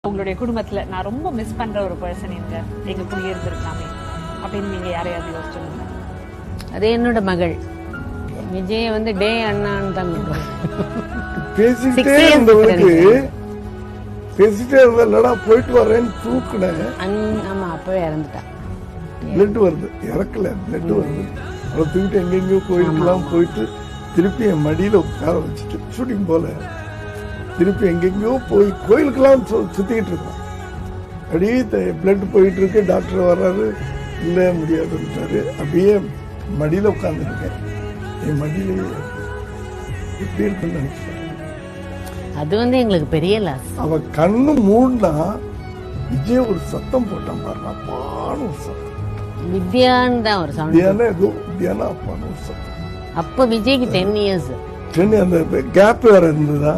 உங்களுடைய குடும்பத்துல நான் ரொம்ப மிஸ் பண்ற ஒரு பர்சன் எங்க கூடயே இருந்திருக்கலாமே அப்படின்னு நீங்க யாரையாவது யோசிச்சுங்க? அது என்னோட மகள் விஜய் வந்து டே அண்ணான்னு தான் கூப்பிடுவோம். பேசிட்டே இருந்தவனுக்கு பேசிட்டே இருந்தா போயிட்டு வரேன்னு தூக்குனேன். ஆமா, அப்பவே இறந்துட்டா. பிளட் வருது, இறக்கல, பிளட் வருது. அவளை தூக்கிட்டு எங்கெங்கயோ கோயிலுக்கெல்லாம் போயிட்டு திருப்பி என் மடியில உட்கார வச்சுட்டு ஷூட்டிங் போல திருப்பி எங்கெங்கயோ போய் கோயிலுக்கெல்லாம் சுத்திக்கிட்டு இருக்கோம். அப்படியே பிளட் போயிட்டு இருக்கு. டாக்டர் வர்றாரு, இல்ல முடியாதுன்றாரு. அப்படியே மடியில உட்கார்ந்துருக்கேன். என் மடியிலேயே எப்படி இருக்குன்னு நினைக்கிறேன். அது வந்து எங்களுக்கு பெரிய லாஸ். அவ கண்ணு மூடனா விஜய் ஒரு சத்தம் போட்டான் பாருங்க, அப்பான்னு ஒரு சத்தம். வித்யான்னு தான் ஒரு சவுண்ட். வித்யானா அப்பான்னு ஒரு சத்தம். அப்ப விஜய்க்கு 10 years. அந்த கேப் வேற இருந்ததா.